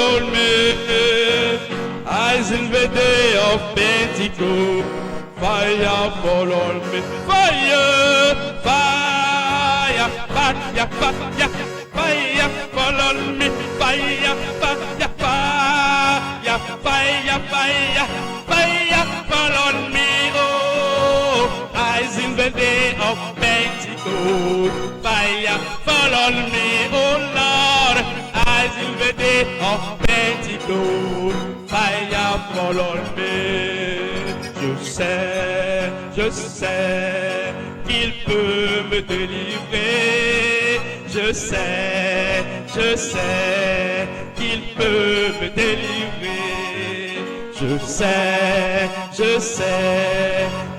follow me. As in the day of Pentecost, fire follow me. Fire, fire, fire, fire, fire follow me. Fire, fire, fire, fire, fire, fire follow me. Oh, as in the day of Pentecost, fire follow me. Oh Lord, as in the day of Pentecost, fire follow me. Je sais qu'il peut me délivrer. Je sais qu'il peut me délivrer. Je sais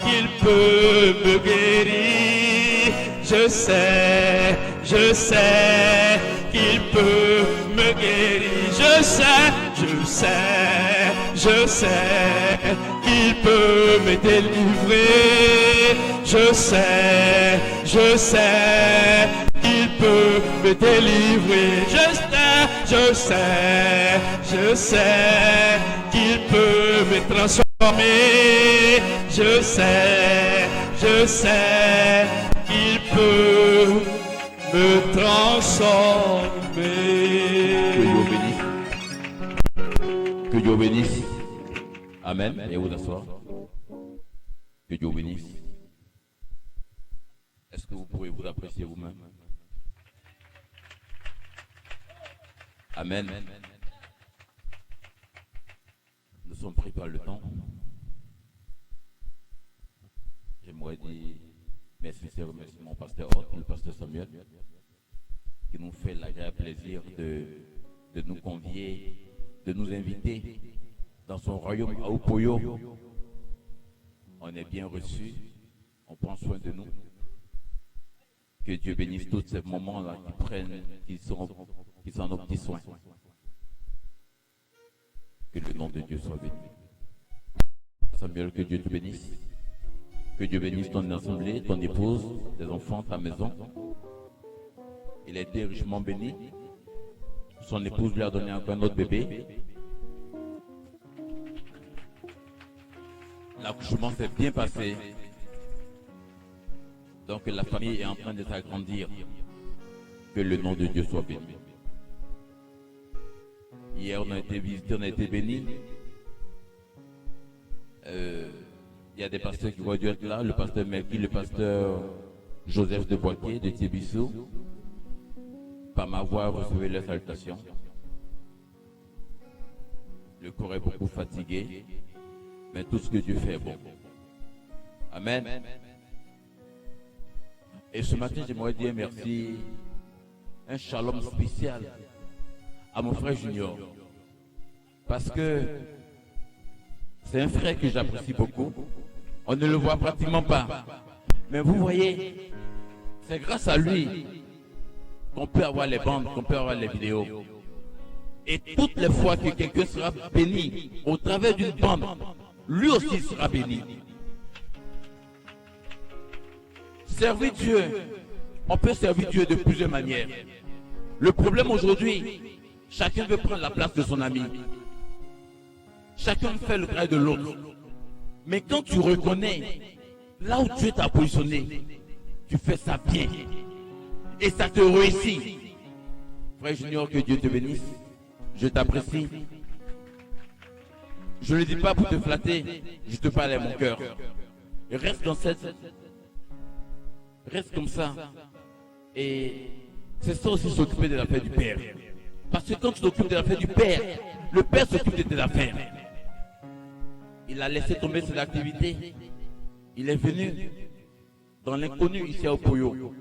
qu'il peut me guérir. Je sais qu'il peut me guérir. Je sais qu'il peut me délivrer. Je sais qu'il peut me délivrer. Je sais qu'il peut me transformer. Je sais qu'il peut me transformer. Que Dieu bénisse. Amen. Et vous d'asseoir. Que Dieu bénisse. Est-ce que vous pouvez vous apprécier vous-même? Amen. Nous sommes pris par le temps. J'aimerais dire mes sincères remerciements au pasteur Hott, le pasteur Samuel, qui nous fait l'agréable plaisir de nous convier, de nous inviter dans son royaume à Opoyo. On est bien reçus, on prend soin de nous. Que Dieu bénisse tous ces moments-là qui sont nos petits soins. Que le nom de Dieu soit béni. Samuel, que Dieu te bénisse. Que Dieu bénisse ton assemblée, ton épouse, tes enfants, ta maison. Il a été richement béni. Son épouse lui a donné encore un autre bébé. L'accouchement s'est bien passé. Donc la famille est en train de s'agrandir. Que le nom de Dieu soit béni. Hier on a été visités, on a été bénis. Il y a des pasteurs qui vont dû être là, le pasteur Melky, le pasteur Joseph de Boisquier de Tébissou. Par ma voix, recevez leurs salutations. Le corps est beaucoup fatigué, mais tout ce que Dieu fait est bon. Amen. Et ce matin, j'aimerais dire merci, un shalom spécial à mon frère Junior. Parce que c'est un frère que j'apprécie beaucoup. On ne le voit pratiquement pas. Mais vous voyez, c'est grâce à lui qu'on peut avoir les bandes, qu'on peut avoir les vidéos. Et toutes les fois que quelqu'un sera béni au travers d'une bande, lui aussi sera béni. Servir Dieu, on peut servir Dieu de plusieurs manières. Le problème aujourd'hui, chacun veut prendre la place de son ami. Chacun fait le travail de l'autre. Mais quand tu reconnais là où Dieu t'a positionné, tu fais ça bien. Et ça te réussit. Frère Junior, que Dieu te bénisse. Je t'apprécie. Je ne le dis pas pour te flatter, je te parle à mon cœur. Reste comme ça. Et c'est ça aussi s'occuper de l'affaire du Père. Parce que quand tu t'occupes de l'affaire du Père, le Père s'occupe de tes affaires. Il a laissé tomber ses activités. Il est venu dans l'inconnu ici à Opoyo.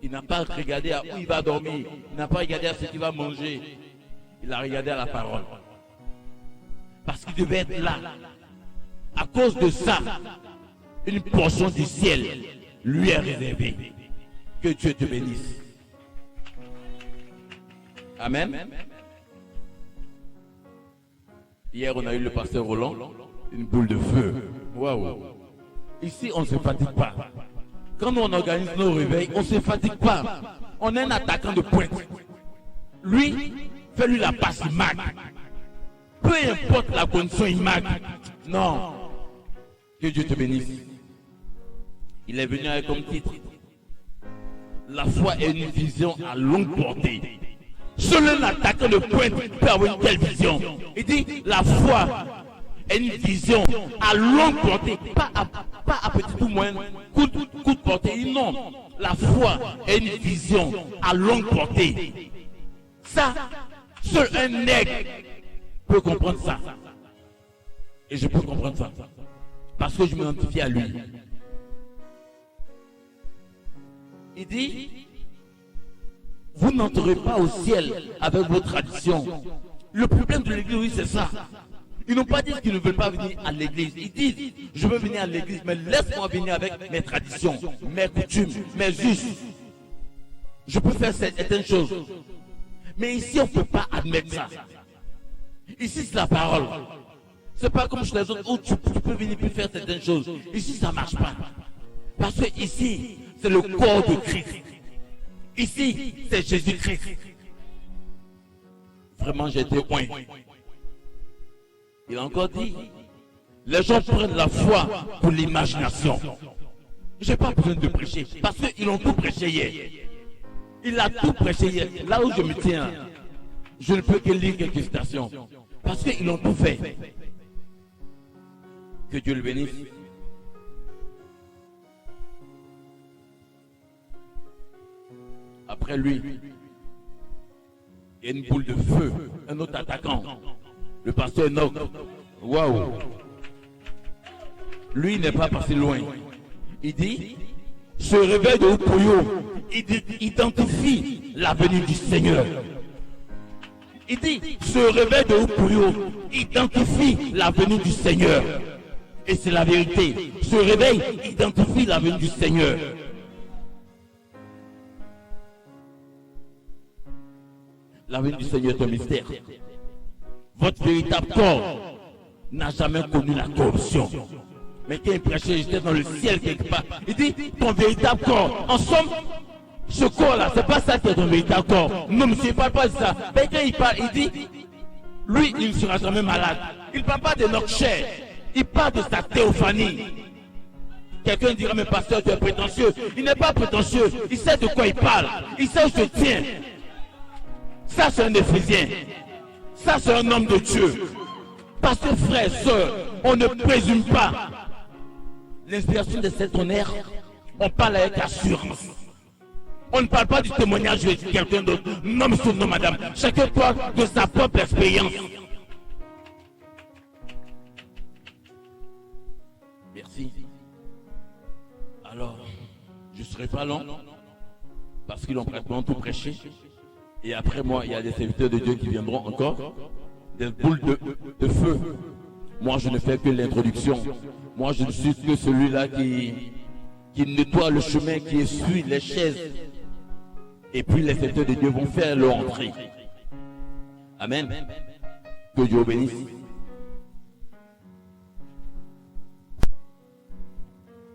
Il n'a pas regardé à où il va dormir. Il n'a pas regardé à ce qu'il va manger. Il a regardé à la parole. Parce qu'il devait être là. À cause de ça, une portion du ciel lui est réservée. Que Dieu te bénisse. Amen. Hier, on a eu le pasteur Roland, une boule de feu. Waouh. Ici, on ne se fatigue pas. Quand nous, on organise nos réveils, on ne se fatigue pas. On est un attaquant de pointe. Lui, Fais-lui la passe IMAC. Peu importe la condition IMAC. Non. Que Dieu te bénisse. Il est venu avec comme titre: la foi est une vision à longue portée. Seul un attaquant de pointe peut avoir une telle vision. Il dit la foi est une vision à longue portée, pas à petit ou moyen coup de portée. Non, la foi est une vision à longue portée. Ça, seul un nègre peut comprendre ça. Et je peux comprendre ça. Parce que je m'identifie à lui. Il dit: vous n'entrerez pas au ciel avec vos traditions. Le problème de l'église, oui, c'est ça. Ils n'ont pas dit qu'ils ne veulent pas venir à l'église. Ils disent: je veux venir à l'église, mais laisse-moi venir avec mes traditions, mes coutumes, mes us. Je peux faire certaines choses. Mais ici, on ne peut pas admettre ça. Ici, c'est la parole. C'est pas comme chez les autres où tu peux venir plus faire certaines choses. Ici, ça ne marche pas. Parce que ici, c'est le corps de Christ. Ici, c'est Jésus-Christ. Vraiment, j'ai été loin. Il a encore dit: les gens prennent la foi pour l'imagination. Je n'ai pas besoin de prêcher, parce qu'ils ont tout prêché hier. Il a tout prêché hier. Là où je me tiens, je ne peux que lire quelques citations. Parce qu'ils ont tout fait. Que Dieu le bénisse. Après lui, il y a une boule de feu, un autre attaquant, le pasteur Enoch. Waouh! Lui n'est pas passé loin. Il dit: ce réveil de Oupoyo identifie la venue du Seigneur. Il dit: ce réveil de Oupoyo identifie la venue du Seigneur. Et c'est la vérité. Ce réveil identifie la venue du Seigneur. La venue du Seigneur est un mystère. Votre véritable corps n'a jamais connu la corruption. Mais quand il prêchait, j'étais dans le ciel quelque part. Il dit: ton véritable corps. En somme, ce corps-là, c'est pas ça qui est ton véritable corps. Non, monsieur, il ne parle pas de ça. Mais quand il parle, il dit: lui, il ne sera jamais malade. Il ne parle pas de notre chair. Il parle de sa théophanie. Quelqu'un dira: mais pasteur, tu es prétentieux. Il n'est pas prétentieux. Il sait de quoi il parle. Il sait où se tient. Ça, c'est un Éphésien. Ça, c'est un homme de Dieu. Parce que, frères et sœurs, on ne présume pas l'inspiration de cet honneur. On parle avec assurance. On ne parle pas du témoignage de quelqu'un d'autre. Non, monsieur, non, madame. Chacun parle de sa propre expérience. Merci. Alors, je ne serai pas long, parce qu'ils ont pratiquement tout prêché. Et après moi, il y a des serviteurs de Dieu qui viendront encore. Des boules de feu. Moi, je ne fais que l'introduction. Moi, je ne suis que celui-là qui nettoie le chemin, qui essuie les chaises. Et puis les serviteurs de Dieu vont faire leur entrée. Amen. Que Dieu vous bénisse.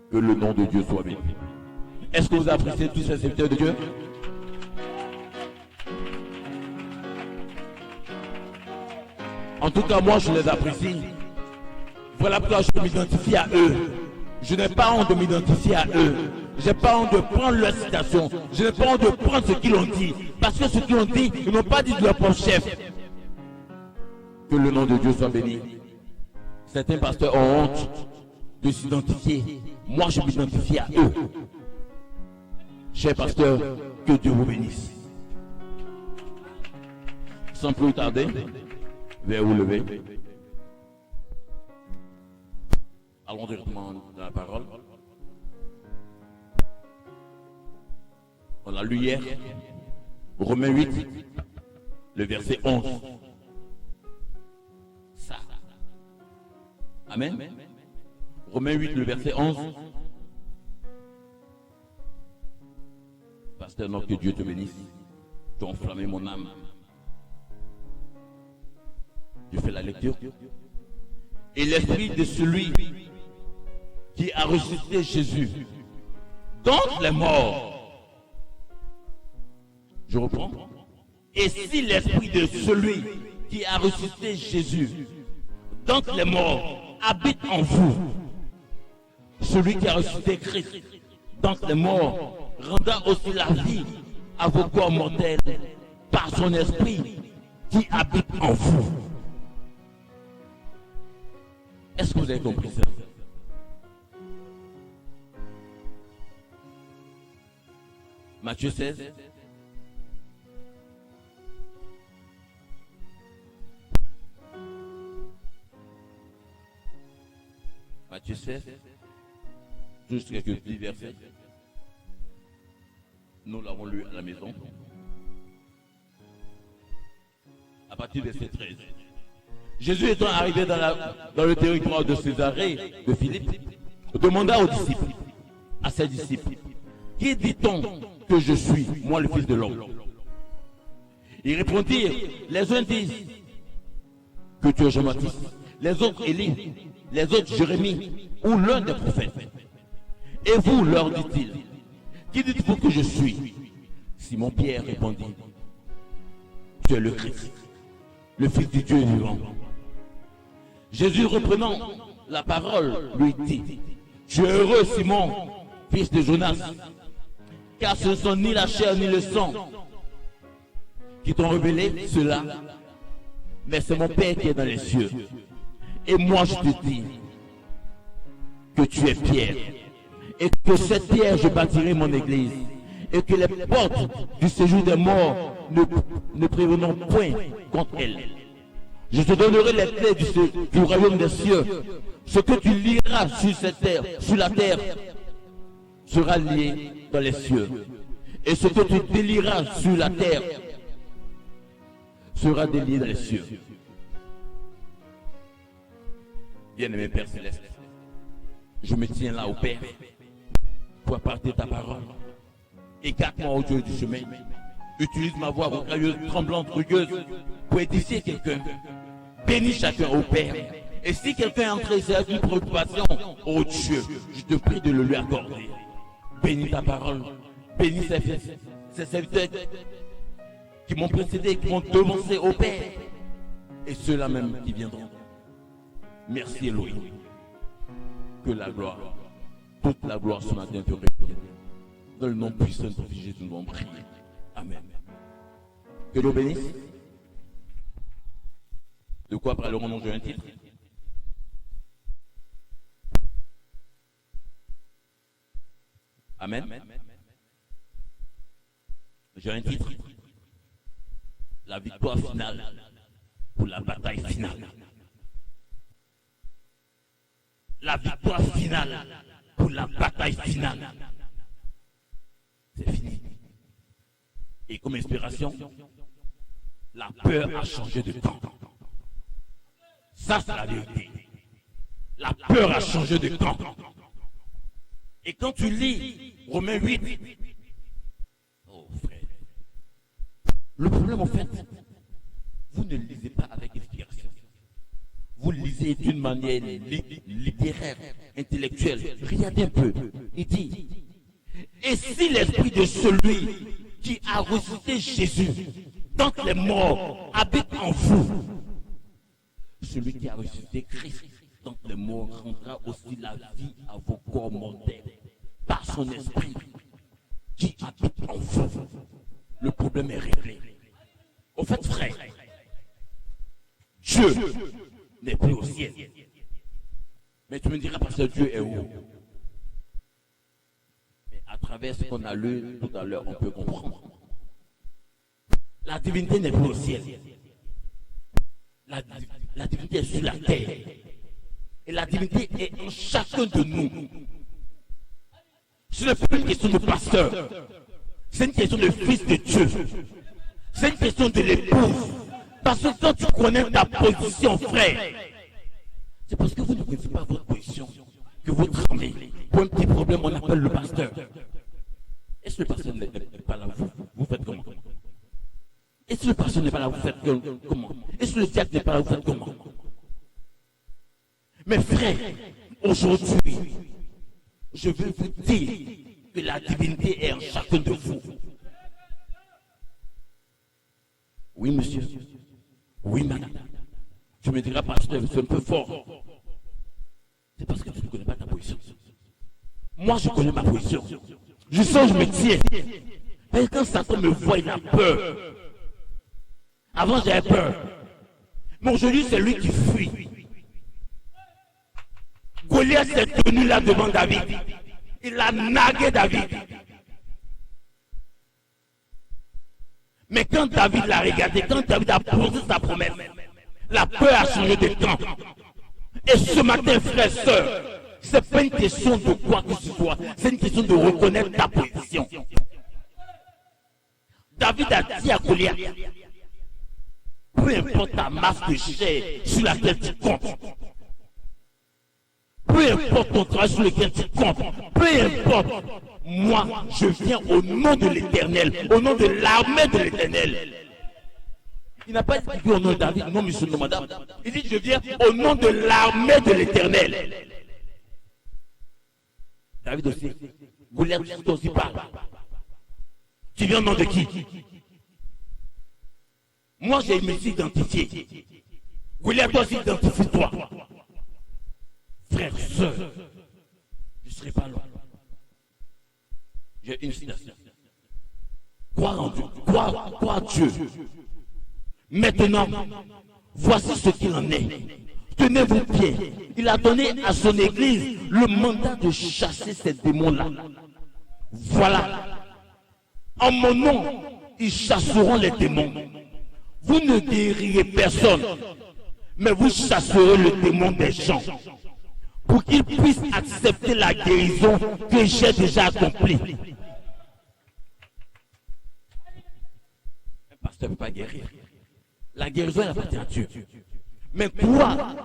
Que le nom de Dieu soit béni. Est-ce que vous appréciez tous ces serviteurs de Dieu? En tout cas, moi, je les apprécie. Voilà pourquoi je m'identifie à eux. Je n'ai pas honte de m'identifier à eux. Je n'ai pas honte de prendre leur citation. Je n'ai pas honte de prendre ce qu'ils ont dit. Parce que ce qu'ils ont dit, ils n'ont pas dit de leur propre chef. Que le nom de Dieu soit béni. Certains pasteurs ont honte de s'identifier. Moi, je m'identifie à eux. Chers pasteurs, que Dieu vous bénisse. Sans plus tarder, veuillez vous lever. Allons directement dans la parole. On l'a lu hier, Romains 8, le verset 11. Ça. Amen. Romains 8, le verset 11. Pasteur, non, que Dieu te bénisse. Tu as enflammé mon âme. Je fais la lecture. Et l'esprit de celui qui a ressuscité Jésus d'entre les morts. Je reprends. Et si l'esprit de celui qui a ressuscité Jésus d'entre les morts habite en vous, celui qui a ressuscité Christ d'entre les morts rendra aussi la vie à vos corps mortels par son esprit qui habite en vous. Est-ce que vous avez compris ça? Matthieu 16. Matthieu 16. Juste quelques petits versets. Nous l'avons lu à la maison. À partir du verset 13. Jésus étant arrivé dans le territoire de Césarée de Philippe, demanda aux disciples, à ses disciples, qui dit-on que je suis, moi le Fils de l'homme? Ils répondirent, les uns disent que tu es Jean-Baptiste, les autres Élie, les autres Jérémie ou l'un des prophètes. Et vous, leur dit-il, qui dites-vous que je suis? Simon-Pierre répondit, tu es le Christ, le Fils du Dieu vivant. Jésus reprenant la parole lui dit, tu es heureux Simon, fils de Jonas, car ce ne sont ni la chair ni le sang qui t'ont révélé cela, mais c'est mon Père qui est dans les cieux. Et moi je te dis que tu es Pierre, et que cette pierre je bâtirai mon église, et que les portes du séjour des morts ne prévaudront point contre elle. Je te donnerai les clés du royaume des cieux. Ce que tu liras sur la terre, sera lié dans les cieux. Et ce que tu délieras sur la terre, sera délié dans les cieux. Bien-aimé Père Céleste, je me tiens là au Père pour apporter ta parole. Écarte-moi au Dieu du chemin. Utilise ma voix rocailleuse, tremblante, rugueuse pour édifier quelqu'un. Bénis chacun au Père. Et si quelqu'un est entré ici avec une préoccupation, oh Dieu, je te prie de le lui accorder. Bénis ta parole. Bénis ces serviteurs qui m'ont précédé, qui m'ont devancé au Père. Et ceux-là même qui viendront. Merci Elohim. Que la gloire, toute la gloire ce matin te revienne. Dans le nom puissant de Jésus, nous allons prier. Amen. Que Dieu bénisse. De quoi parlerons-nous? J'ai un titre. Amen. J'ai un titre. La victoire finale pour la bataille finale. La victoire finale pour la bataille finale. C'est fini. Et comme inspiration, la peur a changé de camp. Ça, c'est la vérité. La peur a changé de camp. Et quand tu lis Romains 8, oh frère, le problème en fait, vous ne lisez pas avec inspiration. Vous lisez d'une manière littéraire, intellectuelle. Regardez un peu. Il dit, et si l'esprit de celui qui a ressuscité Jésus d'entre les morts habite en vous, celui qui a ressuscité Christ d'entre les morts rendra aussi la vie à vos corps mortels par son esprit qui habite en vous. Le problème est réglé. Au fait, frère, Dieu n'est plus au ciel. Mais tu me diras parce que Dieu est où? Mais à travers ce qu'on a lu tout à l'heure, on peut comprendre. La divinité n'est plus au ciel. La divinité est sur la terre. Et la divinité est en chacun de nous. Ce n'est plus une question de pasteur. C'est une question de fils de Dieu. C'est une question de l'épouse. Parce que quand tu connais ta position, frère, c'est parce que vous ne connaissez pas votre position que vous tremblez. Pour un petit problème, on appelle le pasteur. Et si le pasteur n'est pas là, vous faites comment? Et si le pasteur n'est pas là, vous faites comment? Et si le diacre n'est pas là, vous faites comment? Mais frère, aujourd'hui, je veux vous dire que la divinité est en chacun de vous. Oui, monsieur. Oui, madame. Tu me diras, pasteur, c'est un peu fort. C'est parce que tu ne connais pas ta position. Moi, je connais ma position. Je sais où je me tiens. Et quand Satan me voit, il a peur. Avant, j'avais peur. Mais aujourd'hui, c'est lui qui fuit. Goliath s'est tenu là devant David. Il a nagué David. Mais quand David l'a regardé, quand David a posé sa promesse, la peur a changé de camp. Et ce matin, frères et sœurs, ce n'est pas une question de quoi que ce soit, c'est une question de reconnaître ta position. David a dit à Goliath, peu importe ta masse de chair sur laquelle tu comptes, peu importe ton travail sur lequel tu comptes, peu importe, moi je viens au nom de l'Éternel, au nom de l'armée de l'Éternel. Il n'a pas dit au nom de David, non monsieur, non madame. Il dit je viens au nom de l'armée de l'Éternel. David aussi, Goliath aussi parle. Tu viens au nom de qui? Moi j'ai me suis identifié. Goliath aussi identifie-toi. Frères, sœurs, je ne serai pas loin. J'ai une citation. Croire en Dieu, croire en Dieu. Maintenant, voici ce qu'il en est. Tenez-vous pieds. Il a donné à son église le mandat de chasser ces démons-là. Voilà. En mon nom, ils chasseront les démons. Vous ne guérirez personne, mais vous chasserez le démon des gens. Pour qu'ils puissent accepter la guérison que j'ai déjà accomplie. Un pasteur ne peut pas guérir. La guérison, elle appartient à Dieu. Mais quoi?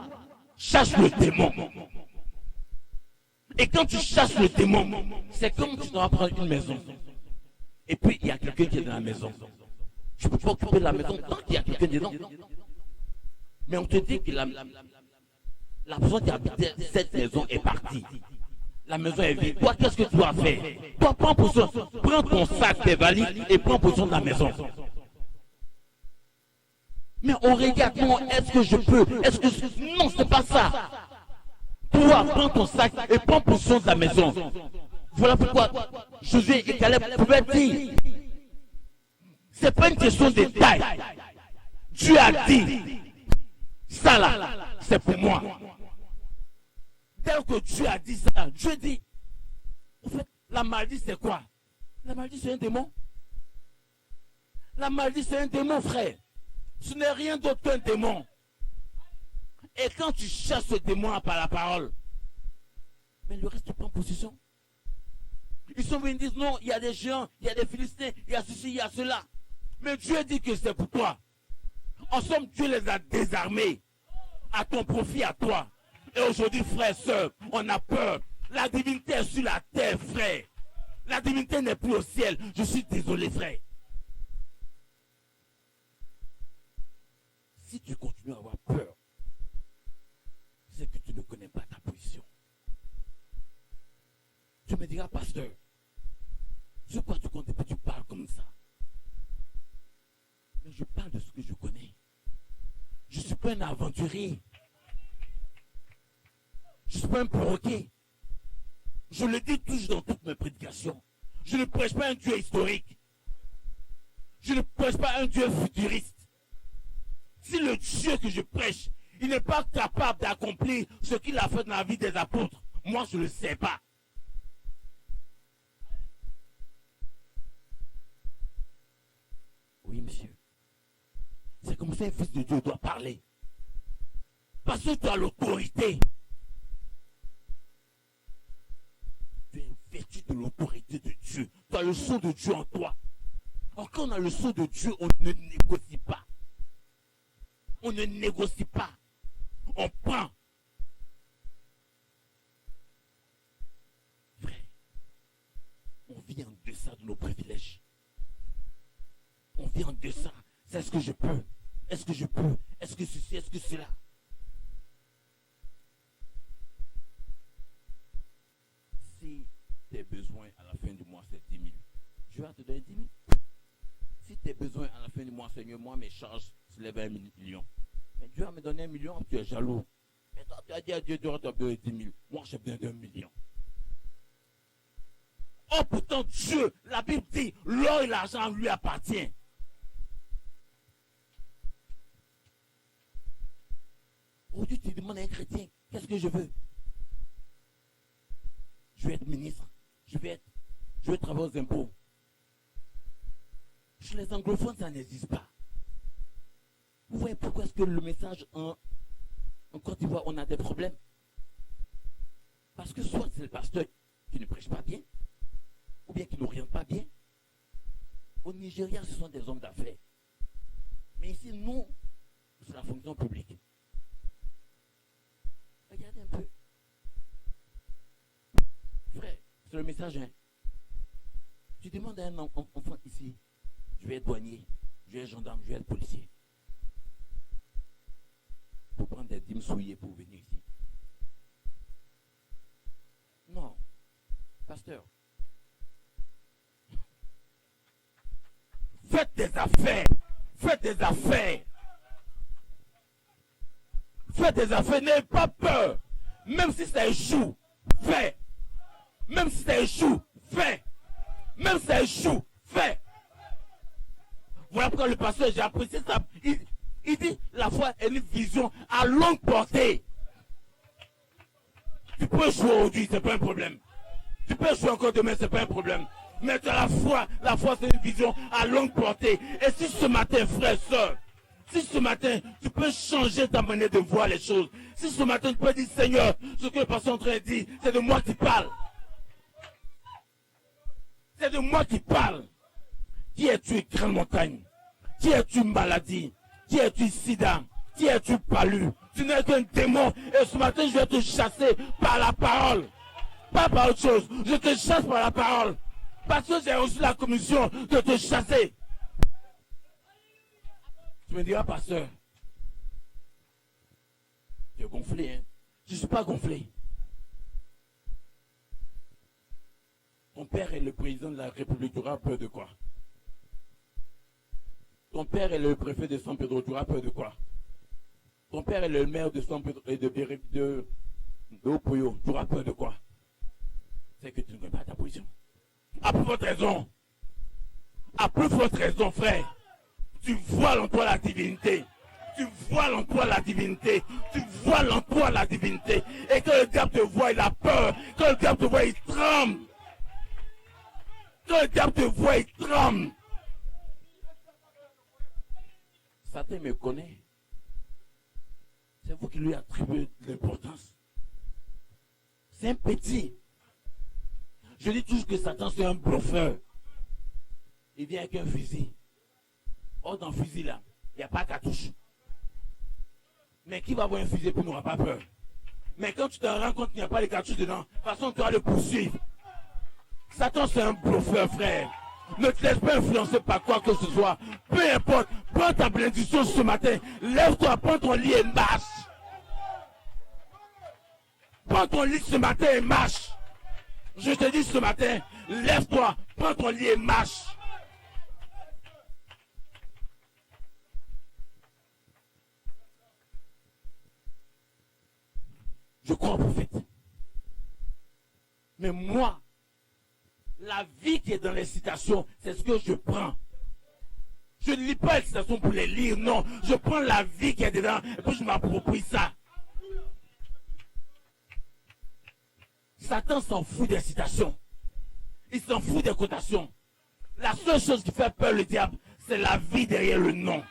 Chasse le démon. Et quand tu chasses le démon, c'est comme tu dois prendre une maison. Et puis, il y a quelqu'un qui est dans la maison. Tu ne peux pas occuper la maison tant qu'il y a quelqu'un dedans. Mais on te dit que la personne qui habitait cette maison est partie. La maison est vide. Toi, qu'est-ce que tu dois faire? Toi, prends ton sac, tes valises et prends position de la maison. Mais on regarde, non, est-ce que je peux? Est-ce que... Non, c'est pas ça. Toi, prends ton sac et prends position de la maison. Voilà pourquoi Josué et Caleb pouvaient dire, c'est pas une question de taille. Dieu a dit, ça là, c'est pour moi. Dès que Dieu a dit ça, Dieu dit, en fait, la maladie c'est quoi? La maladie c'est un démon. La maladie c'est un démon, frère. Ce n'est rien d'autre qu'un démon. Et quand tu chasses ce démon par la parole, mais le reste tu prends position. Ils sont venus dire non, il y a des géants, il y a des Philistins, il y a ceci, il y a cela. Mais Dieu dit que c'est pour toi. En somme, Dieu les a désarmés à ton profit, à toi. Et aujourd'hui, frères et sœurs, on a peur. La divinité est sur la terre, frère. La divinité n'est plus au ciel. Je suis désolé, frère. Si tu continues à avoir peur, c'est que tu ne connais pas ta position. Tu me diras, pasteur, sur quoi tu comptes et puis tu parles comme ça? Mais je parle de ce que je connais. Je ne suis pas un aventurier. Je ne suis pas un perroquet. Je le dis toujours dans toutes mes prédications. Je ne prêche pas un Dieu historique. Je ne prêche pas un Dieu futuriste. Si le Dieu que je prêche, il n'est pas capable d'accomplir ce qu'il a fait dans la vie des apôtres, moi je ne le sais pas. Oui, monsieur. C'est comme ça un fils de Dieu doit parler. Parce que tu as l'autorité. Tu es vêtu de l'autorité de Dieu. Tu as le sceau de Dieu en toi. Alors quand on a le sceau de Dieu, on ne négocie pas. On ne négocie pas. On prend. Frère, on vit en deçà de nos privilèges. On vit en deçà. C'est ce que je peux. Est-ce que je peux? Est-ce que ceci? Est-ce que cela? Si tes besoins à la fin du mois, c'est 10 000, je vais te donner 10 000. Si tes besoins à la fin du mois, Seigneur, moi, mes charges se lèvent à 1 million. Mais Dieu va me donner 1 million, tu es jaloux. Mais toi, tu as dit à Dieu, tu auras besoin de 10 000. Moi, j'ai besoin d'1 million. Oh, pourtant, Dieu, la Bible dit, l'or et l'argent lui appartient. Aujourd'hui, tu demandes à un chrétien, qu'est-ce que je veux? Je veux être ministre. Je veux travailler aux impôts. Chez les anglophones, ça n'existe pas. Vous voyez pourquoi est-ce que le message en Côte d'Ivoire, on a des problèmes? Parce que soit c'est le pasteur qui ne prêche pas bien, ou bien qui n'oriente pas bien. Au Nigeria, ce sont des hommes d'affaires. Mais ici, nous, c'est la fonction publique. Regardez un peu. Frère, c'est le message, hein. Tu demandes à un enfant ici, je vais être douanier, je vais être gendarme, je vais être policier. Pour prendre des dîmes souillées pour venir ici. Non. Pasteur. Faites des affaires. Faites des affaires. Faites des affaires. N'ayez pas peur. Même si ça échoue, fais. Même si ça échoue, fais. Même si ça échoue, fais. Voilà pourquoi le pasteur, j'ai apprécié ça. Il dit, la foi est une vision à longue portée. Tu peux échouer aujourd'hui, c'est pas un problème. Tu peux échouer encore demain, c'est pas un problème. Mais tu as la foi c'est une vision à longue portée. Et si ce matin, frère, soeur, si ce matin, tu peux changer ta manière de voir les choses. Si ce matin, tu peux dire, Seigneur, ce que le pasteur est en train de dire, c'est de moi qui parle. C'est de moi qui parle. Qui es-tu, grande montagne? Qui es-tu, maladie? Qui es-tu, sida? Qui es-tu, palu? Tu n'es qu'un démon. Et ce matin, je vais te chasser par la parole. Pas par autre chose. Je te chasse par la parole. Parce que j'ai reçu la commission de te chasser. Tu me diras, pasteur, tu es gonflé, hein? Je ne suis pas gonflé. Ton père est le président de la République, tu auras peur de quoi? Ton père est le préfet de San Pedro, tu auras peur de quoi? Ton père est le maire de San Pedro et de Opoyo, tu auras peur de quoi? C'est que tu ne connais pas ta position. À plus forte raison. À plus forte raison, frère. Tu voiles en toi la divinité. Tu voiles en toi la divinité. Tu voiles en toi la divinité. Et quand le diable te voit, il a peur. Quand le diable te voit, il tremble. Quand le diable te voit, il tremble. Satan me connaît. C'est vous qui lui attribuez de l'importance. C'est un petit. Je dis toujours que Satan c'est un bluffeur. Il vient avec un fusil. Or dans le fusil là, il n'y a pas de cartouche. Mais qui va avoir un fusil pour n'aura pas peur? Mais quand tu te rends compte qu'il n'y a pas de cartouche dedans, de toute façon tu vas le poursuivre. Satan c'est un bluffeur, frère. Ne te laisse pas influencer par quoi que ce soit. Peu importe, prends ta bénédiction ce matin. Lève-toi, prends ton lit et marche. Prends ton lit ce matin et marche. Je te dis ce matin, lève-toi, prends ton lit et marche. Je crois au prophète. Mais moi, la vie qui est dans les citations, c'est ce que je prends. Je ne lis pas les citations pour les lire, non. Je prends la vie qui est dedans et puis je m'approprie ça. Satan s'en fout des citations. Il s'en fout des cotations. La seule chose qui fait peur le diable, c'est la vie derrière le nom.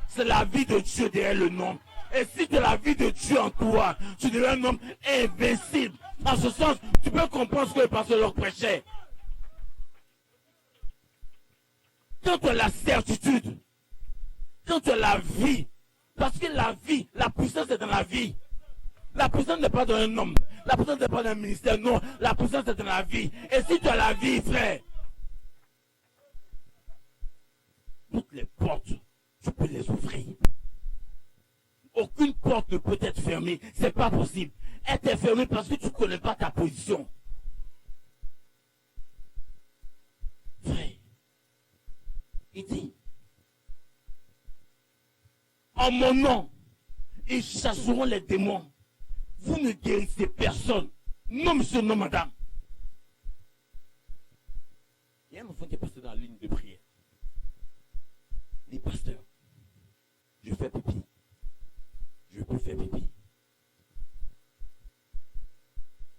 C'est la vie de Dieu derrière le nom. Et si tu as la vie de Dieu en toi, tu deviens un homme invincible. En ce sens, tu peux comprendre ce que le pasteur leur prêchait. Quand tu as la certitude, quand tu as la vie, parce que la vie, la puissance est dans la vie. La puissance n'est pas dans un homme. La puissance n'est pas dans un ministère. Non, la puissance est dans la vie. Et si tu as la vie, frère, toutes les portes, tu peux les ouvrir. Aucune porte ne peut être fermée. C'est pas possible. Elle est fermée parce que tu ne connais pas ta position. Frère, il dit, en mon nom, ils chasseront les démons. Vous ne guérissez personne. Non, monsieur, non, madame. Il y a un enfant qui est passé dans la ligne de prière. Il dit, pasteur, je fais pipi. Je peux faire pipi.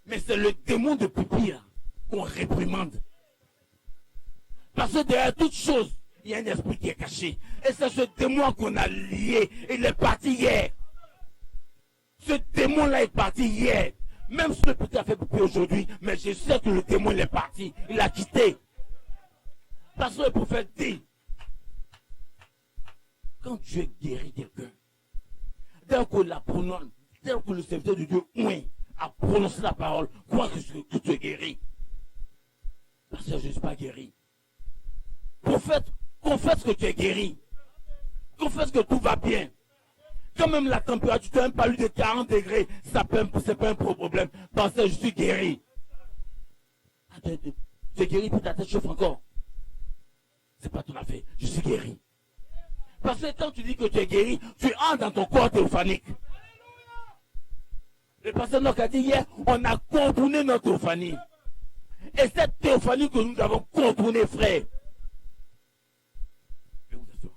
Mais c'est le démon de pipi là qu'on réprimande. Parce que derrière toute chose, il y a un esprit qui est caché. Et c'est ce démon qu'on a lié. Il est parti hier. Ce démon-là est parti hier. Même si le petit a fait pipi aujourd'hui, mais je sais que le démon il est parti. Il a quitté. Parce que le prophète dit, quand Dieu guérit quelqu'un, dès que la prononce, dès que le serviteur de Dieu a prononcé la parole, crois que tu es guéri. Parce que je ne suis pas guéri. Prophète, confesse que tu es guéri. Confesse que tout va bien. Quand même la température, tu n'as même pas eu de 40 degrés, c'est pas un problème. Parce que je suis guéri. Attends, tu es guéri puis ta tête chauffe encore. C'est pas ton affaire. Je suis guéri. Parce que quand tu dis que tu es guéri, tu entres dans ton corps théophanique. Le pasteur Noc a dit hier, on a contourné notre théophanie. Et cette théophanie que nous avons contournée, frère. Je vais vous asseoir.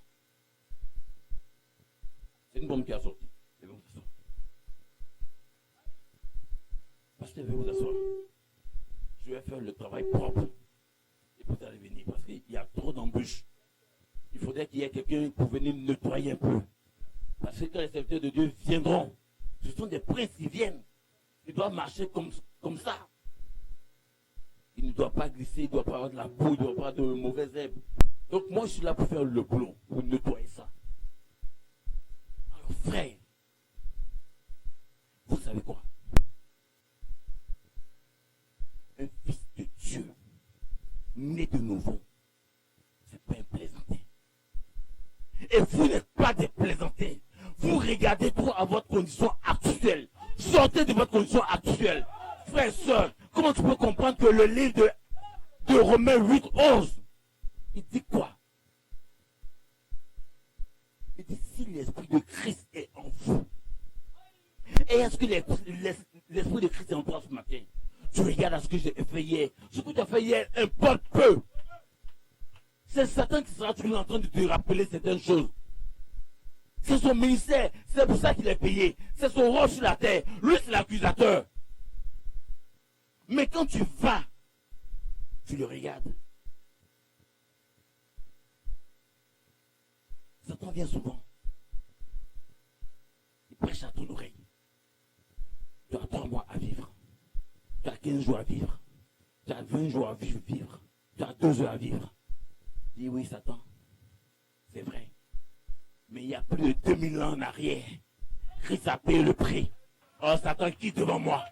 C'est une bombe qui a sorti. Je vais vous asseoir. Pasteur, je vais vous asseoir. Je vais faire le travail propre. Et vous allez venir parce qu'il y a trop d'embûches. Il faudrait qu'il y ait quelqu'un pour venir nettoyer un peu. Parce que quand les serviteurs de Dieu viendront, ce sont des princes qui viennent. Ils doivent marcher comme ça. Ils ne doivent pas glisser, ils ne doivent pas avoir de la boue, ils ne doivent pas avoir de mauvaises herbes. Donc moi je suis là pour faire le boulot, pour nettoyer ça. Alors frère, vous savez quoi? Un fils de Dieu, né de nouveau, c'est pas un plaisantin. Et vous n'êtes pas des plaisantins. Vous regardez trop à votre condition actuelle. Sortez de votre condition actuelle. Frère, soeur, comment tu peux comprendre que le livre de Romains 8, 11, il dit quoi? Il dit si l'esprit de Christ est en vous. Et est-ce que l'esprit de Christ est en toi ce matin? Tu regardes à ce que j'ai fait hier. Ce que tu as fait hier importe peu. C'est Satan qui sera toujours en train de te rappeler certaines choses. C'est son ministère, c'est pour ça qu'il est payé. C'est son rôle sur la terre. Lui, c'est l'accusateur. Mais quand tu vas, tu le regardes. Satan vient souvent. Il prêche à ton oreille. Tu as 3 mois à vivre. Tu as 15 jours à vivre. Tu as 20 jours à vivre. Tu as 2 heures à vivre. Dis oui, Satan. C'est vrai. Mais il y a plus de 2000 ans en arrière, Christ a payé le prix. Oh, Satan, qui devant moi?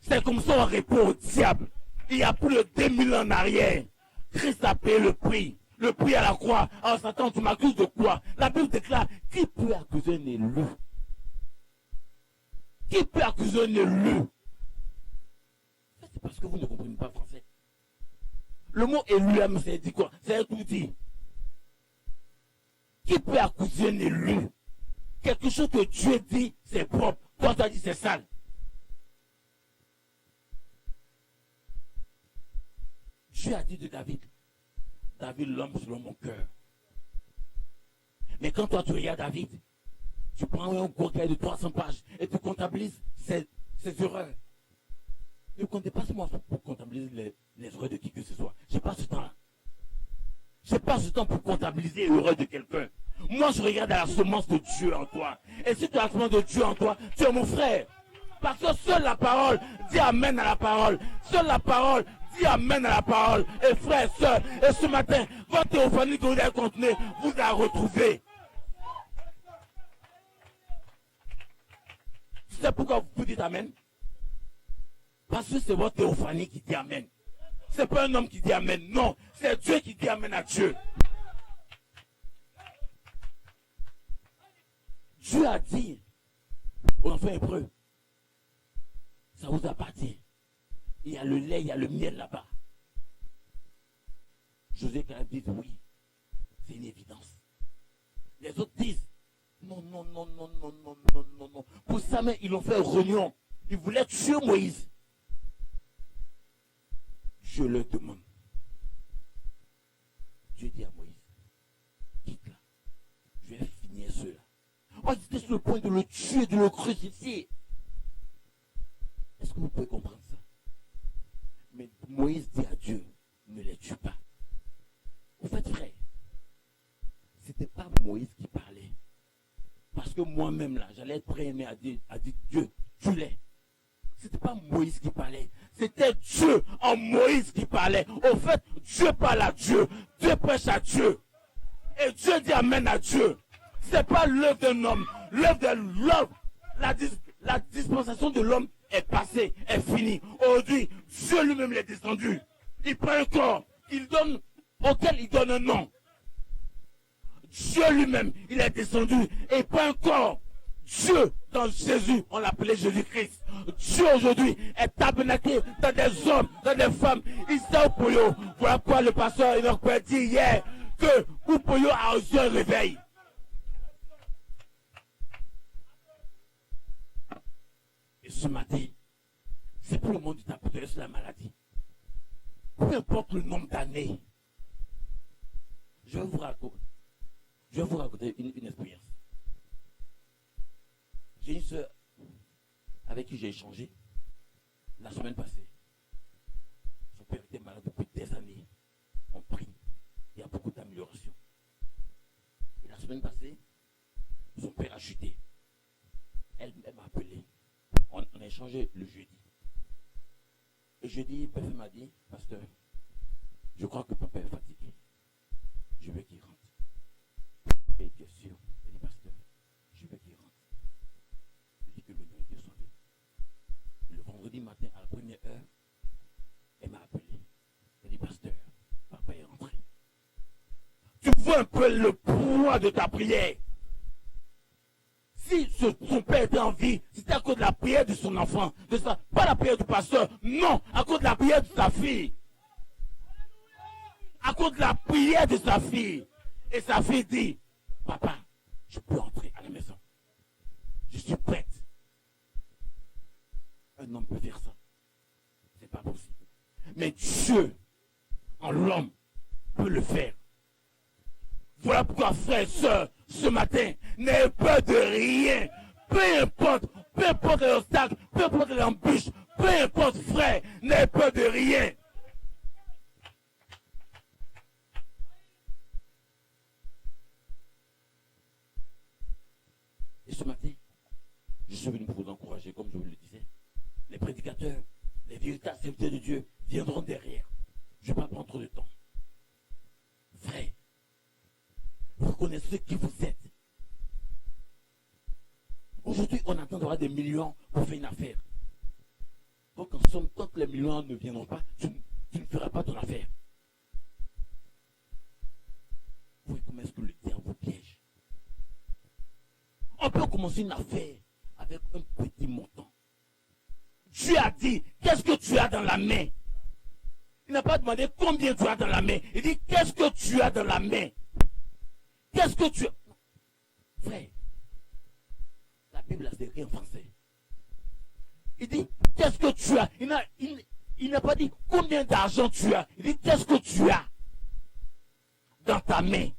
C'est comme ça on répond au diable. Il y a plus de 2000 ans en arrière, Christ a payé le prix. Le prix à la croix. Oh, Satan, tu m'accuses de quoi? La Bible déclare, qui peut accuser un élu? Qui peut accuser un élu? C'est parce que vous ne comprenez pas français. Le mot élu, c'est dit quoi? C'est un tout dit. Qui peut accuser un élu? Quelque chose que Dieu dit, c'est propre. Toi, tu as dit, c'est sale. Dieu a dit de David, David, l'homme selon mon cœur. Mais quand toi, tu regardes David, tu prends un gros cahier de 300 pages et tu comptabilises ses erreurs. Ne comptez pas moi pour comptabiliser les erreurs de qui que ce soit. Je n'ai pas ce temps-là. Je n'ai pas ce temps pour comptabiliser l'erreur de quelqu'un. Moi, je regarde à la semence de Dieu en toi. Et si tu as la semence de Dieu en toi, tu es mon frère. Parce que seule la parole dit amen à la parole. Seule la parole dit amen à la parole. Et frère, soeur, et ce matin, votre théophanie que vous avez contenue, vous a retrouvé. C'est pourquoi vous dites amen. Parce que c'est votre théophanie qui dit amen. C'est pas un homme qui dit amen, non. C'est Dieu qui dit amen à Dieu. Dieu a dit aux enfants hébreux, ça vous appartient. Il y a le lait, il y a le miel là-bas. Josué Caleb dit oui, c'est une évidence. Les autres disent, Non, non, non, non, non, non, non, non, non. Pour ça même, ils l'ont fait réunion. Ils voulaient tuer Moïse. Dieu leur demande. Dieu dit à Moïse, quitte là. Je vais finir cela. Oh, ils étaient sur le point de le tuer, de le crucifier. Est-ce que vous pouvez comprendre ça? Mais Moïse dit à Dieu, ne les tue pas. Au fait, frère, c'était pas Moïse qui parlait. Parce que moi-même, là, j'allais être prêt à dire Dieu, tue-les. C'était pas Moïse qui parlait. C'était Dieu en Moïse qui parlait. Au fait, Dieu parle à Dieu. Dieu prêche à Dieu. Et Dieu dit amen à Dieu. C'est pas l'œuvre d'un homme. L'œuvre de l'homme. La dispensation de l'homme est passée, est finie. Aujourd'hui, Dieu lui-même l'est descendu. Il prend un corps, auquel il donne un nom. Dieu lui-même, il est descendu et il prend un corps. Dieu, dans Jésus, on l'appelait Jésus-Christ. Dieu aujourd'hui est tabernaculé dans des hommes, dans des femmes. Il sait au Pouyo. Voilà quoi le pasteur Enoch Père dit hier que Pouyo a reçu un réveil. Et ce matin, c'est pour le monde du tapoteur sur la maladie. Peu importe le nombre d'années, je vais vous raconter une expérience. J'ai une soeur avec qui j'ai échangé la semaine passée. Son père était malade depuis des années. On prie. Il y a beaucoup d'amélioration. Et la semaine passée, son père a chuté. Elle m'a appelé. On a échangé le jeudi. Et jeudi, père m'a dit, pasteur, je crois que papa est fatigué. Je veux qu'il rentre. Et bien sûr, il dit, pasteur, je veux qu'il rentre. Il dit que le nom est sauvé. Le vendredi matin, à la première heure, elle m'a appelé. Elle dit, pasteur, papa est rentré. Tu vois un peu le poids de ta prière. Si son père était en vie, c'était à cause de la prière de son enfant, pas la prière du pasteur, non, à cause de la prière de sa fille. À cause de la prière de sa fille. Et sa fille dit, papa, je peux entrer à la maison. Je suis prête. Un homme peut faire ça. C'est pas possible. Mais Dieu, en l'homme, peut le faire. Voilà pourquoi, frères et sœurs, ce matin, n'ayez peur de rien. Peu importe l'obstacle, peu importe l'embûche, peu importe, frère, n'ayez peur de rien. Et ce matin, je suis venu pour vous encourager, comme je vous le disais. Les prédicateurs, les véritables serviteurs de Dieu viendront derrière. Je ne vais pas prendre trop de temps. Frère, vous connaissez qui vous êtes. Aujourd'hui, on attend d'avoir des millions pour faire une affaire. Donc, en somme, tant que les millions ne viendront pas, tu ne feras pas ton affaire. Vous voyez comment est-ce que le diable vous piège. On peut commencer une affaire avec un petit montant. Dieu a dit, qu'est-ce que tu as dans la main? Il n'a pas demandé combien tu as dans la main. Il dit, qu'est-ce que tu as dans la main? Qu'est-ce que tu as? Frère, la Bible a écrit en français. Il dit, qu'est-ce que tu as? Il n'a pas dit combien d'argent tu as. Il dit, qu'est-ce que tu as dans ta main?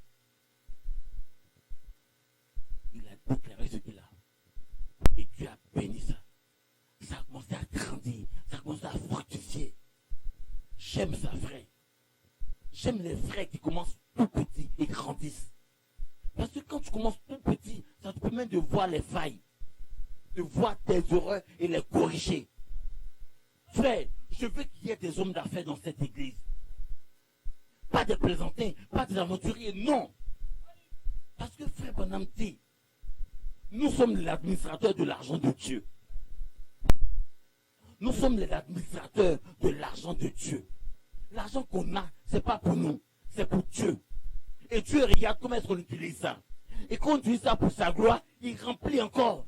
Il a déclaré ce qu'il a. Et Dieu a béni ça. Ça a commencé à grandir. Ça a commencé à fructifier. J'aime ça, frère. J'aime les frères qui commencent tout petits et grandissent. Parce que quand tu commences tout petit, ça te permet de voir les failles. De voir tes erreurs et les corriger. Frère, je veux qu'il y ait des hommes d'affaires dans cette église. Pas des plaisantins, pas des aventuriers, non. Parce que frère Branham dit, nous sommes l'administrateur de l'argent de Dieu. Nous sommes les administrateurs de l'argent de Dieu. L'argent qu'on a, ce n'est pas pour nous, c'est pour Dieu. Et Dieu regarde comment est-ce qu'on utilise ça. Et quand on utilise ça pour sa gloire, il remplit encore.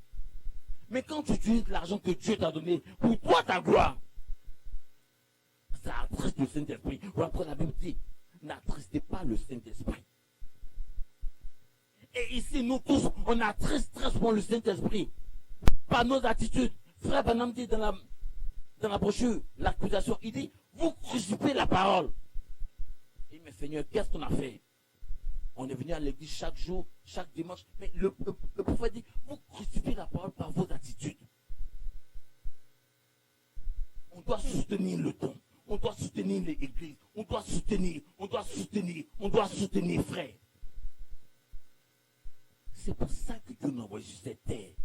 Mais quand tu utilises l'argent que Dieu t'a donné pour toi, ta gloire, ça attriste le Saint-Esprit. Voilà pourquoi la Bible dit, n'attristez pas le Saint-Esprit. Et ici, nous tous, on a très stress pour le Saint-Esprit. Par nos attitudes. Frère Branham dit dans la brochure, l'accusation, il dit, vous crucifiez la parole. Il dit, mais Seigneur, qu'est-ce qu'on a fait? On est venu à l'église chaque jour, chaque dimanche. Mais le prophète dit, vous crucifiez la parole par vos attitudes. On doit soutenir le don. On doit soutenir l'église. On doit soutenir, frère. C'est pour ça que Dieu nous envoie sur cette terre.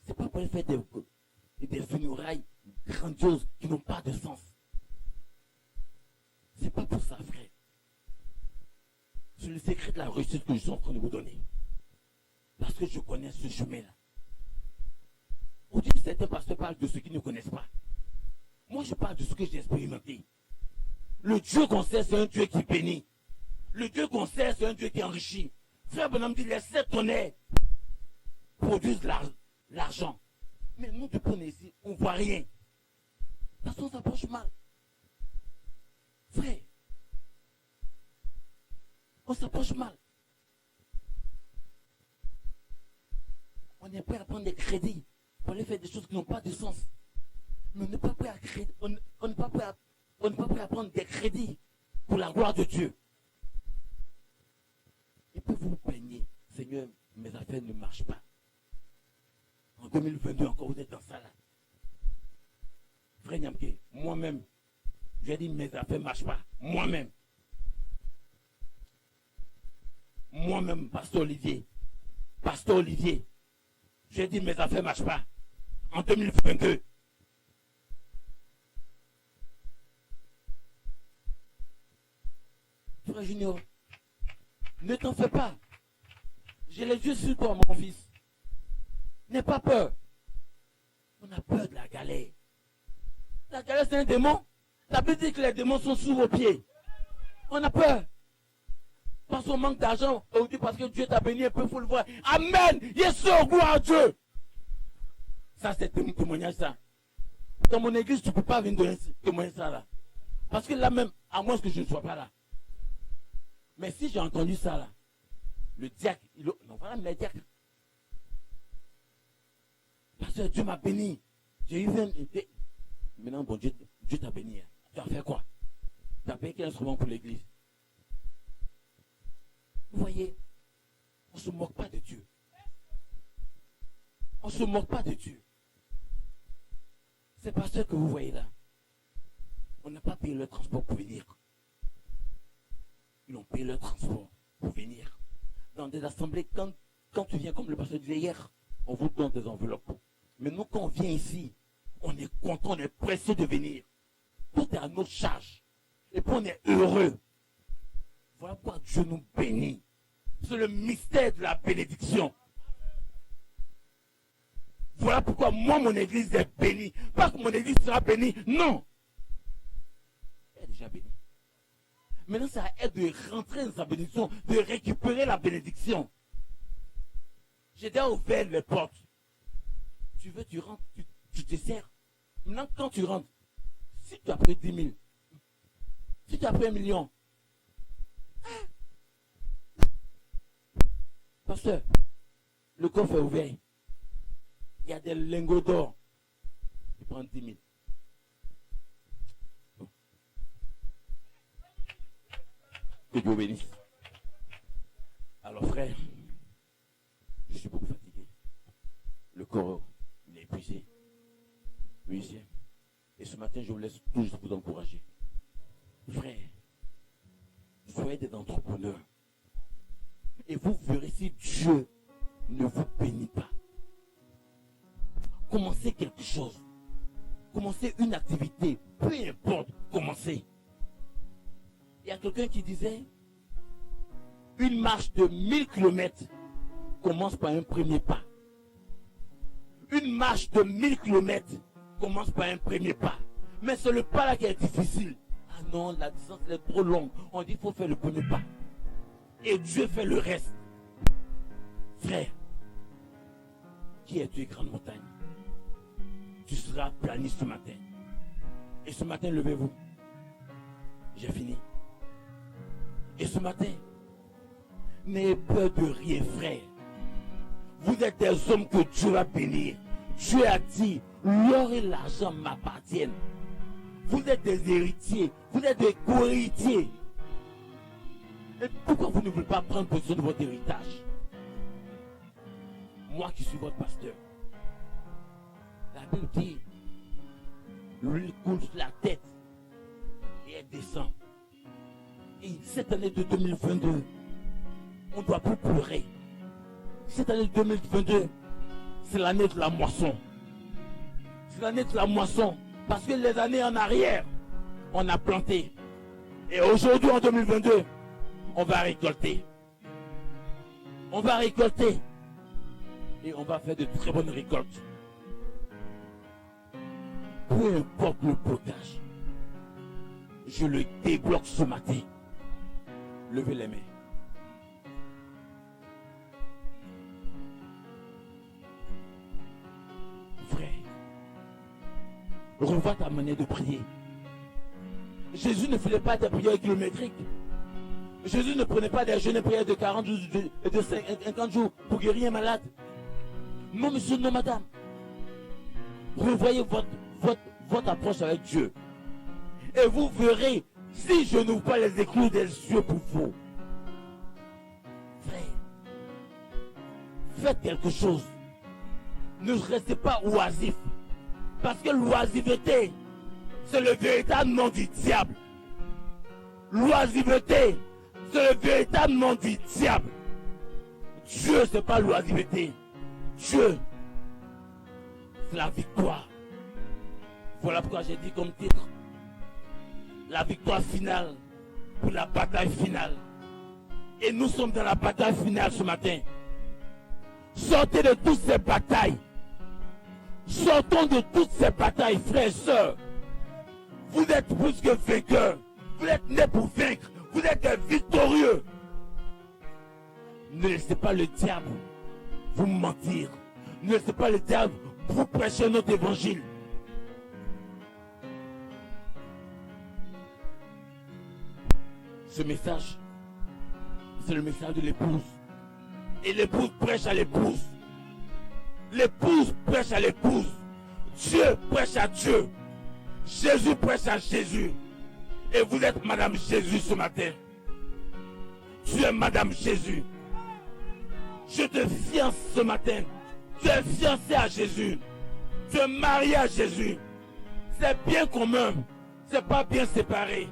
C'est pas pour faire des funérailles grandioses qui n'ont pas de sens. C'est pas pour ça, frère. C'est le secret de la réussite que je suis en train de vous donner. Parce que je connais ce chemin-là. On dit que certains pasteurs parlent de ceux qui ne connaissent pas. Moi, je parle de ce que j'ai expérimenté. Le Dieu qu'on sait, c'est un Dieu qui bénit. Le Dieu qu'on sait, c'est un Dieu qui enrichit. Frère Branham dit, les 7 tonnerres produisent l'argent. Mais nous, depuis qu'on est ici, on ne voit rien. Parce qu'on s'approche mal. Frère, on s'approche mal. On est prêt à prendre des crédits pour aller faire des choses qui n'ont pas de sens. Mais on n'est pas prêt à prendre des crédits pour la gloire de Dieu. Et puis vous vous plaignez, Seigneur, mes affaires ne marchent pas. En 2022 encore, vous êtes dans ça là. Frère Nyamke, moi-même, j'ai dit mes affaires ne marchent pas. Moi-même, Pasteur Olivier, j'ai dit mes affaires ne marchent pas. En 2022. Frère Junior, ne t'en fais pas. J'ai les yeux sur toi, mon fils. N'aie pas peur. On a peur de la galère. La galère, c'est un démon. La Bible dit que les démons sont sous vos pieds. On a peur. Parce qu'on manque d'argent, parce que Dieu t'a béni un peu, il faut le voir. Amen. Yesu, gloire à Dieu. Ça, c'est un témoignage, ça. Dans mon église, tu ne peux pas venir donner témoigner ça là. Parce que là même, à moins que je ne sois pas là. Mais si j'ai entendu ça là, le diacre, non, voilà, mais le diacre. Parce que Dieu m'a béni. J'ai eu un. Maintenant, bon, Dieu t'a béni. Tu as fait quoi? Tu as payé quel instrument pour l'église? Vous voyez, on ne se moque pas de Dieu. On ne se moque pas de Dieu. C'est pas ce que vous voyez là. On n'a pas payé le transport pour venir. Ils ont payé le transport pour venir. Dans des assemblées, quand tu viens, comme le pasteur disait hier, on vous donne des enveloppes. Mais nous, quand on vient ici, on est content, on est pressé de venir. Tout est à notre charge. Et puis on est heureux. Voilà pourquoi Dieu nous bénit. C'est le mystère de la bénédiction. Voilà pourquoi moi, mon église est bénie. Pas que mon église sera bénie, non. Elle est déjà bénie. Maintenant, ça aide de rentrer dans sa bénédiction, de récupérer la bénédiction. J'ai déjà ouvert les portes. Tu veux, tu rentres, tu te sers. Maintenant, quand tu rentres, si tu as pris 10 000, si tu as pris 1 million, pasteur, le coffre est ouvert. Il y a des lingots d'or. Tu prends 10 000. Que Dieu bénisse. Alors frère, je suis beaucoup fatigué. Le corps, il est épuisé. Musicien. Et ce matin, je vous laisse toujours vous encourager. Frère, soyez des entrepreneurs. Et vous verrez si Dieu ne vous bénit pas. Commencez quelque chose. Commencez une activité. Peu importe, commencez. Il y a quelqu'un qui disait, une marche de 1000 km commence par un premier pas. Une marche de 1000 km commence par un premier pas. Mais c'est le pas là qui est difficile. Ah non, la distance est trop longue. On dit qu'il faut faire le premier pas. Et Dieu fait le reste. Frère, qui es-tu, grande montagne? Tu seras plané ce matin. Et ce matin, levez-vous. J'ai fini. Et ce matin, N'ayez peur de rien, frère. Vous êtes des hommes que Dieu va bénir. Dieu a dit, l'or et l'argent m'appartiennent. Vous êtes des héritiers, vous êtes des co-héritiers. Et pourquoi vous ne voulez pas prendre possession de votre héritage? Moi qui suis votre pasteur, la Bible dit, l'huile coule sur la tête et elle descend. Et cette année de 2022, on ne doit plus pleurer. Cette année de 2022, c'est l'année de la moisson. C'est l'année de la moisson. Parce que les années en arrière, on a planté. Et aujourd'hui, en 2022, on va récolter. On va récolter. Et on va faire de très bonnes récoltes. Peu importe le blocage, je le débloque ce matin. Levez les mains. Frère, revois ta manière de prier. Jésus ne faisait pas des prières kilométriques. Jésus ne prenait pas des jeûnes et prières de 40 jours, de 50 jours pour guérir un malade. Non, monsieur, non, madame. Revoyez votre approche avec Dieu. Et vous verrez si je n'ouvre pas les éclous des cieux pour vous. Frère, faites quelque chose. Ne restez pas oisif. Parce que l'oisiveté, c'est le véritable nom du diable. L'oisiveté, c'est le véritable nom du diable. Dieu, c'est pas l'oisiveté. Dieu, c'est la victoire. Voilà pourquoi j'ai dit comme titre, la victoire finale pour la bataille finale. Et nous sommes dans la bataille finale ce matin. Sortez de toutes ces batailles. Sortons de toutes ces batailles, frères et sœurs. Vous êtes plus que vainqueurs. Vous êtes nés pour vaincre. Vous êtes des victorieux. Ne laissez pas le diable vous mentir. Ne laissez pas le diable vous prêcher notre évangile. Ce message, c'est le message de l'épouse. Et l'épouse prêche à l'épouse. L'épouse prêche à l'épouse. Dieu prêche à Dieu. Jésus prêche à Jésus. Et vous êtes Madame Jésus ce matin. Tu es Madame Jésus. Je te fiance ce matin. Tu es fiancé à Jésus. Tu es marié à Jésus. C'est bien commun. C'est pas bien séparé.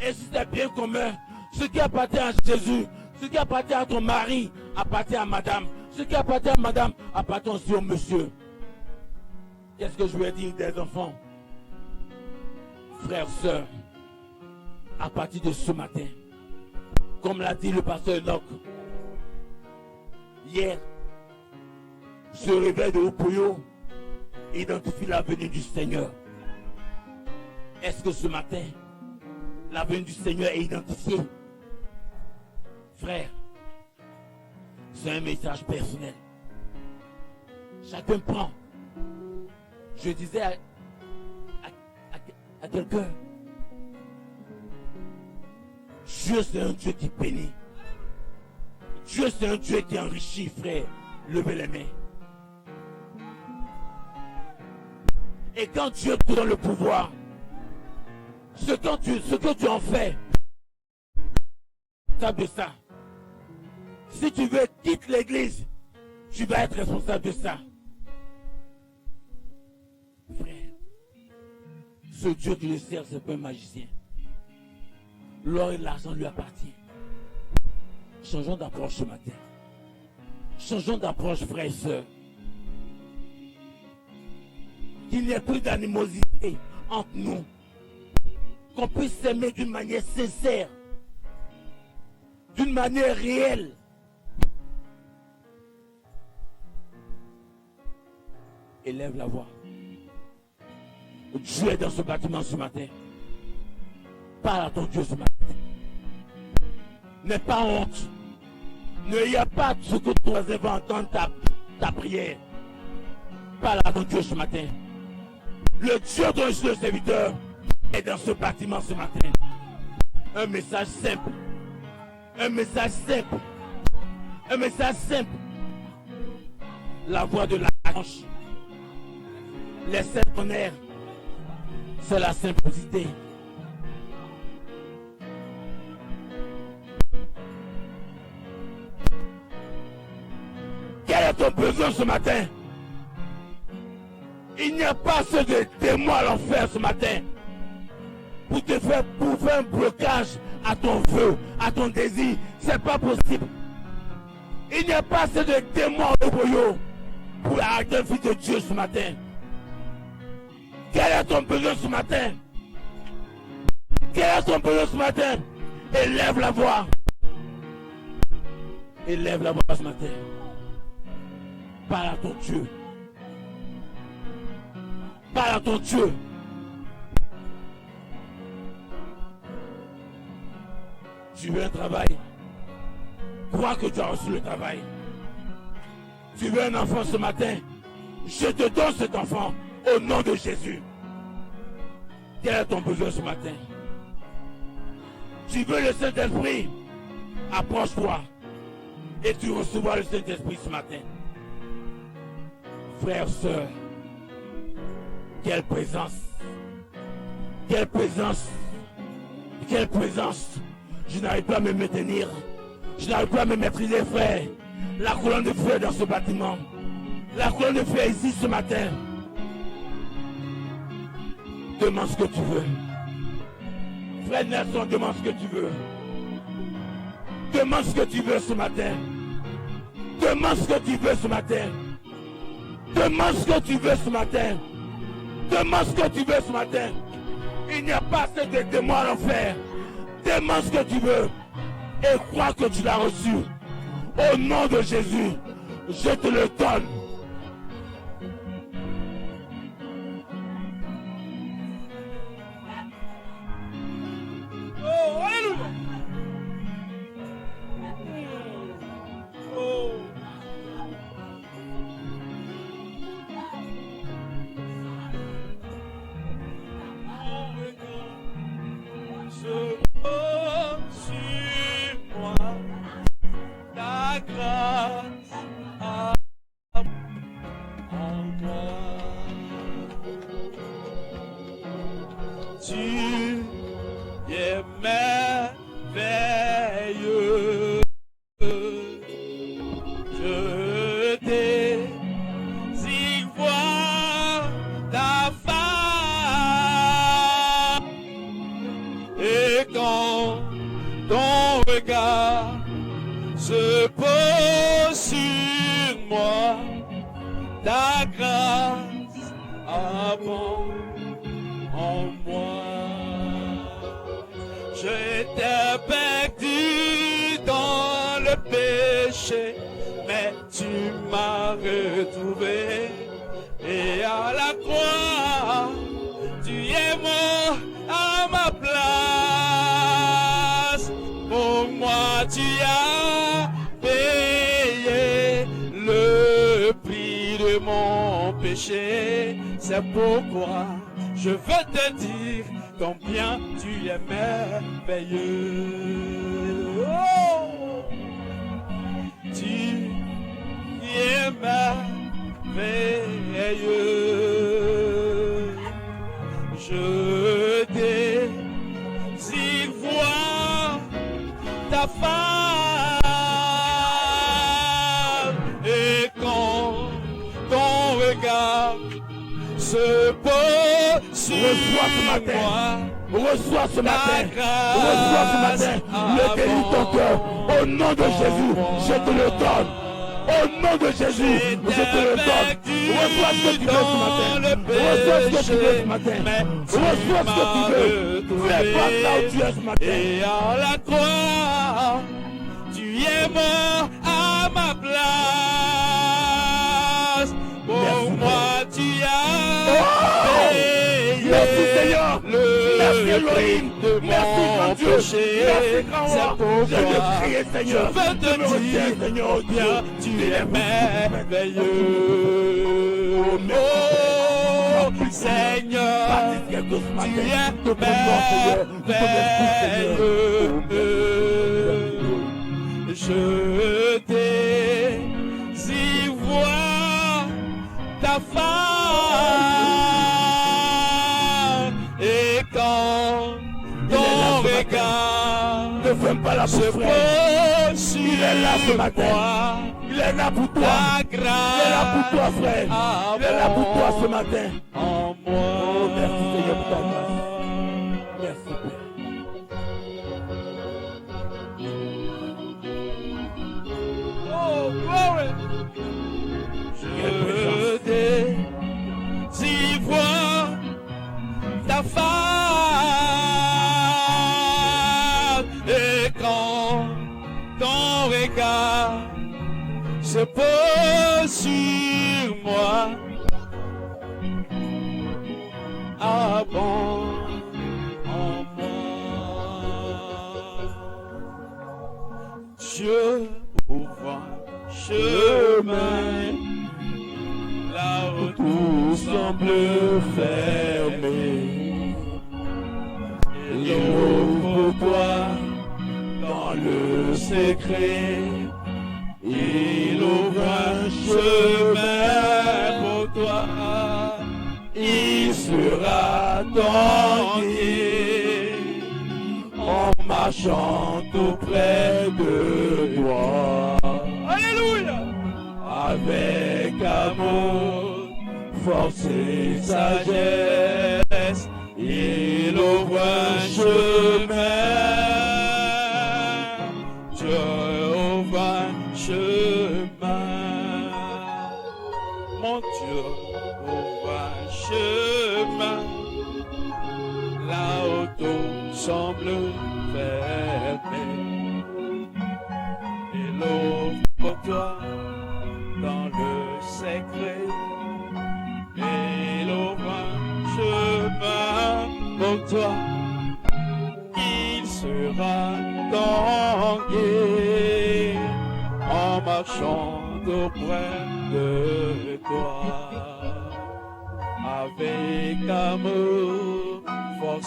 Et si c'est bien commun, ce qui appartient à Jésus, ce qui appartient à ton mari, appartient à madame. Ce qui appartient à madame, appartient aussi au monsieur. Qu'est-ce que je veux dire des enfants? Frères, sœurs, à partir de ce matin, comme l'a dit le pasteur Enoch, hier, ce réveil de Opoyo identifie la venue du Seigneur. Est-ce que ce matin, la venue du Seigneur est identifiée? Frère, c'est un message personnel. Chacun prend. Je disais à quelqu'un, Dieu c'est un Dieu qui bénit. Dieu c'est un Dieu qui enrichit, frère. Levez les mains. Et quand Dieu te donne le pouvoir, ce que tu en fais, responsable de ça. Si tu veux, quitte l'église, tu vas être responsable de ça. Frère, ce Dieu qui le sert, c'est pas un magicien. L'or et l'argent lui appartient. Changeons d'approche ce matin. Changeons d'approche, frères et sœurs. Qu'il n'y ait plus d'animosité entre nous. Qu'on puisse s'aimer d'une manière sincère, d'une manière réelle. Élève la voix. Dieu est dans ce bâtiment ce matin. Parle à ton Dieu ce matin. N'aie pas honte. Ne y a pas ce que ton voisin va entendre ta prière. Parle à ton Dieu ce matin. Le Dieu dont je suis le serviteur est dans ce bâtiment ce matin. Un message simple. Un message simple. Un message simple. La voix de l'archange. Les sept tonnerres. C'est la simplicité. Quel est ton besoin ce matin? Il n'y a pas ce de démon à l'enfer ce matin pour faire un blocage à ton vœu, à ton désir. C'est pas possible. Il n'y a pas ce de démon au boyau pour arrêter le fils de Dieu ce matin. Quel est ton besoin ce matin? Quel est ton besoin ce matin? Élève la voix. Élève la voix ce matin. Parle à ton Dieu. Parle à ton Dieu. Tu veux un travail? Crois que tu as reçu le travail. Tu veux un enfant ce matin? Je te donne cet enfant au nom de Jésus. Quel est ton besoin ce matin? Tu veux le Saint-Esprit? Approche-toi et tu recevras le Saint-Esprit ce matin. Frères, sœurs, quelle présence! Quelle présence! Quelle présence! Je n'arrive pas à me maintenir. Je n'arrive pas à me maîtriser, frère. La colonne de feu est dans ce bâtiment. La colonne de feu est ici ce matin. Demande ce que tu veux. Frère Nelson, demande ce que tu veux. Demande ce que tu veux ce matin. Demande ce que tu veux ce matin. Demande ce que tu veux ce matin. Demande ce que tu veux ce matin. Il n'y a pas assez de démons à l'enfer. Demande ce que tu veux. Et crois que tu l'as reçu. Au nom de Jésus, je te le donne. Oh, alléluia. Oh. Sur moi, ta grâce en moi. Tu es merveilleux. Je désire voir ta face. Et quand ton regard se pose sur moi, ta grâce abonde en moi. J'étais perdu dans le péché, mais tu m'as retrouvé. Et à la croix, tu es mort à ma place. Pour moi, tu as payé le prix de mon péché. C'est pourquoi je veux te dire combien tu es merveilleux. Oh! Tu es merveilleux. Je désire voir ta face. Et quand ton regard se pose sur moi, Reçois ce matin. Reçois ce matin. Le délit ton cœur. Au nom de Jésus, je te le donne. Au nom de Jésus, je te le donne. Reçois ce que tu veux ce matin. Reçois ce que tu veux ce matin. Reçois ce que tu veux. Fais pas là où tu es ce matin. Et à la croix, tu es mort à ma place. Pour moi, tu as payé. Merci Seigneur. Merci Le Elohim. de Merci grand mon Dieu. péché. Merci grand C'est roi. pourquoi Je veux crier je Seigneur. veux te Je me retiens, dire Seigneur, combien tu es merveilleux. Oh Seigneur, tu es merveilleux. Je désire voir ta face et quand ton regard Ne ferme pas la bouche, se frère. pose sur Il est là ce matin. moi, Il est là pour toi. ta Il est là pour toi, grâce frère. Il est là pour toi ce matin. en moi. Oh, merci Seigneur pour ta grâce. Merci Père. Oh, glory. Je désire voir ta face et quand ton regard se pose sur moi, abonde en moi. Je ouvre chemin là où tout semble fermé. Il ouvre pour toi dans le secret. Il ouvre un chemin pour toi. Il sera ton guide en marchant auprès de toi. Alléluia! Avec amour, force et sagesse, il ouvre un chemin. Dieu ouvre un chemin. Mon Dieu ouvre un chemin. Là où tout semble fermé. Il ouvre pour toi dans le secret. Il ouvre un chemin pour toi. Il sera ton guide en marchant auprès de toi. Avec amour, force